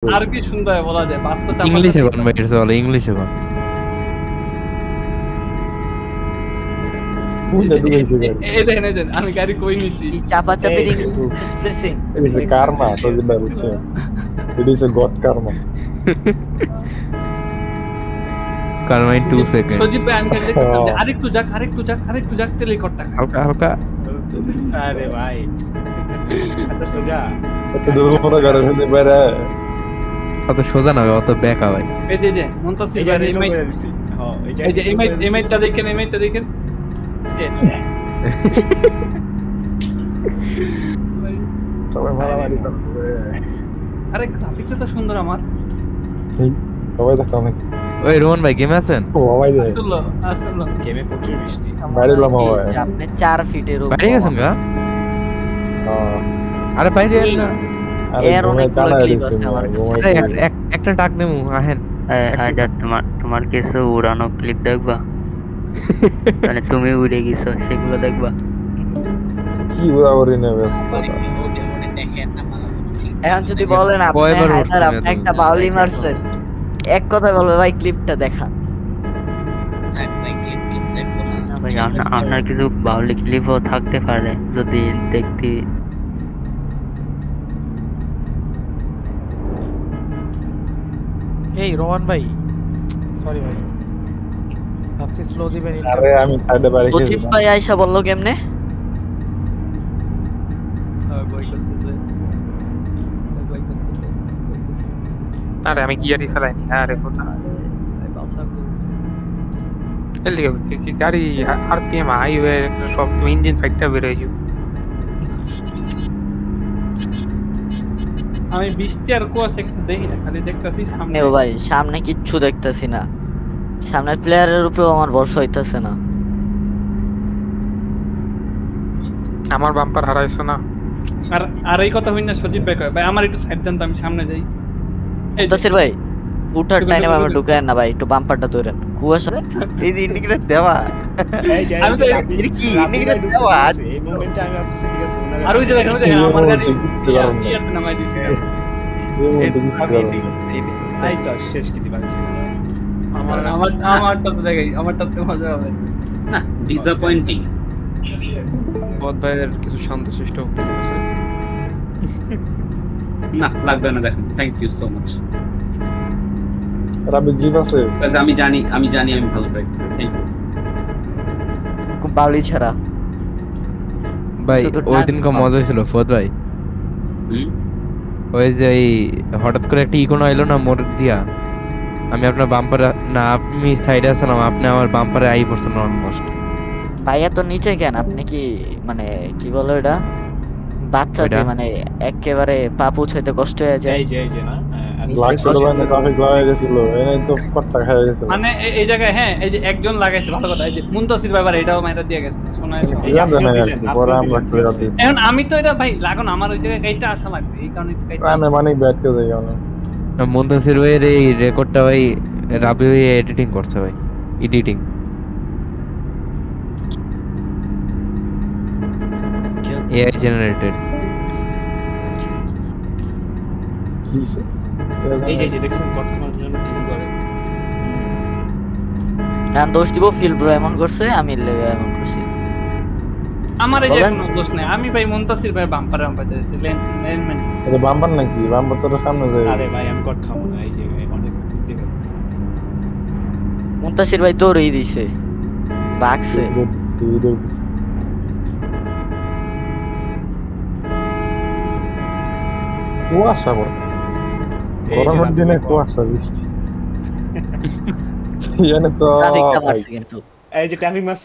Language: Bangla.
আর কি সুন্দর বলা যায় বাস্তবটা ইংলিশে কোন ভাই এটা বলে ইংলিশে কোন এই দেখেন আমি গাড়ি কই নিছি চাপা চাপি expressing It is a karma, doesn't matter. It is a god karma. karma in 2 seconds সজীব ভাই আমি দেখতে আরেকটু যাক টেলিকটটা হালকা আরে ভাই এত সোজা এত দুর্ঘটনা ঘটে হতে পারে অত সোজা না অত ব্যাকা ভাই এই যে মুনতাসির ভাই এই মাইটটা দেখেন সবাই মারামারি করবে আরে গ্রাফিক্সটা তো সুন্দর আমার সবাই দেখো অনেক ওই রোহন ভাই গেমে আছেন ও ভাই রে আসলে গেমে প্রচুর বৃষ্টি বাইরে লম্বা হয় আপনি 4 ফিটের উপর বাইরে গেছেন গা হ্যাঁ আরে বাইরে না এর অনেকগুলো ক্লিপ আছে আমার কাছে একটা ডাক দেমু আহেন হায়দার তোমার কিছু উড়ানো ক্লিপ দেখবা মানে তুমি উড়ে গেছো সেগুলো দেখবা কি উড়াউড়ি নেবে ব্যস্ত এখন যদি বলেন আপনি হায়দার আপনি একটা বাউলি মারছেন এক কথা বলবে ভাই ক্লিপটা দেখা ভাই আপনার কিছু বাউলি ক্লিপও থাকতে পারে যদি দেখতে এই রোমান ভাই সরি ভাই সাকসেস স্লো দিবেন আরে আমি সাইডে বাড়ি গেছি সচিব ভাই আয়শা বললো কেমনে আরে আমি গিয়ারই ফেলাইনি আরে কোথা কি গাড়ি আরপিএম হাইওয়ে সব ইঞ্জিন ফাইটটা বেরোয় যাবে আমি বৃষ্টি আর কুয়াশা একটু দেখি না খালি দেখতাছি সামনে নেও ভাই সামনে কিচ্ছু দেখতাছি না সামনের প্লেয়ারের উপরেও আমার ভরসা হইতাছে না আমার বাম্পার হারাইছো না আর এই কথা হই না সজীব ভাই কয় ভাই আমার একটু সাইড দেন তো আমি সামনে যাই এই তাসির ভাই উঠার টাইমে ভাবে ঢুকায় না ভাই একটু বাম্পারটা ধরেন কুয়াশা এই যে ইন্ডিকেটর দেওয়া এই যে আমি তো কি ইন্ডিকেটর দেওয়া এই মোমেন্টে আমি ভাবতেছি ঠিক আছে আর ওই যে দেখেন আমার গাড়ি কি আছে না ভাই দিছে আই তো শেষ কি দিবা আমারটা তো দেখাই আমারটা তো মজা হবে না ডিসঅ্যাপয়েন্টিং বদ ভাইয়ের কিছু শান্তশিষ্ট উক্তি আছে না লাগবে না দেখেন thank you so much Rabi zip আছে আমি জানি আমি ভালো ড্রাইভ করি থ্যাংক ইউ খুব বাউলি ছাড়া ভাই ওই দিন কো মজা হয়েছিল ফদ ভাই ওই যে এই হঠাৎ করে একটা ইকোনো আইলো না মোড় দিয়া আমি আপনার বাম্পারে না আপনি সাইডে আসলাম আপনি আমার বাম্পারে আই পড়ছেন অলমোস্ট ভাইয়া তো নিচে কেন আপনি কি মানে কি বলো এটা বাচ্চা যে মানে একেবারে পা পৌঁছাইতে কষ্ট হয়ে যায় এই যে না লাইট মানে ট্রাফিক লাগাই গেছিল এনে তো কটটা খায় গেছিল মানে এই জায়গায় হ্যাঁ এই যে একজন লাগাইছে ভালো কথা এই যে মুনতাসির ব্যাপারে এটাও মাইরা দিয়ে গেছে শোনায় পরে আমরা ক্লিয়ার দিই এখন আমি তো এটা ভাই লাগুন আমার ওই জায়গায় কাইটা আসা লাগবে এই কারণে কাইটা মানে মানে ব্যাট কে দেই না মুনতাসির ভাইয়ের এই রেকর্ডটা ভাই রাবি ভাই এডিটিং করছে ভাই এডিটিং এআই জেনারেটেড কিসে এই যে দেখছেন কট খাওয়ার জন্য কি করে গান দোষ দিব ফিল ব্রো এমন করছে আমি এমন করছি আমার এই যে কোনো দোষ নাই আমি ভাই মুনতাসির ভাই বাম্পারে যাইছি লেন এটা বাম্পার নাকি বাম্পার তো সামনে যায় আরে ভাই আমি কট খাবো না এই যে অনেক ঠিক আছে মুনতাসির ভাই দৌড়ই দিছে বাক্সে কুয়াশা বড় গরমের দিনে কুয়াশা বৃষ্টি এনে তো ট্রাফিকটা মারছে কিন্তু এই যে ট্রাফিক মাস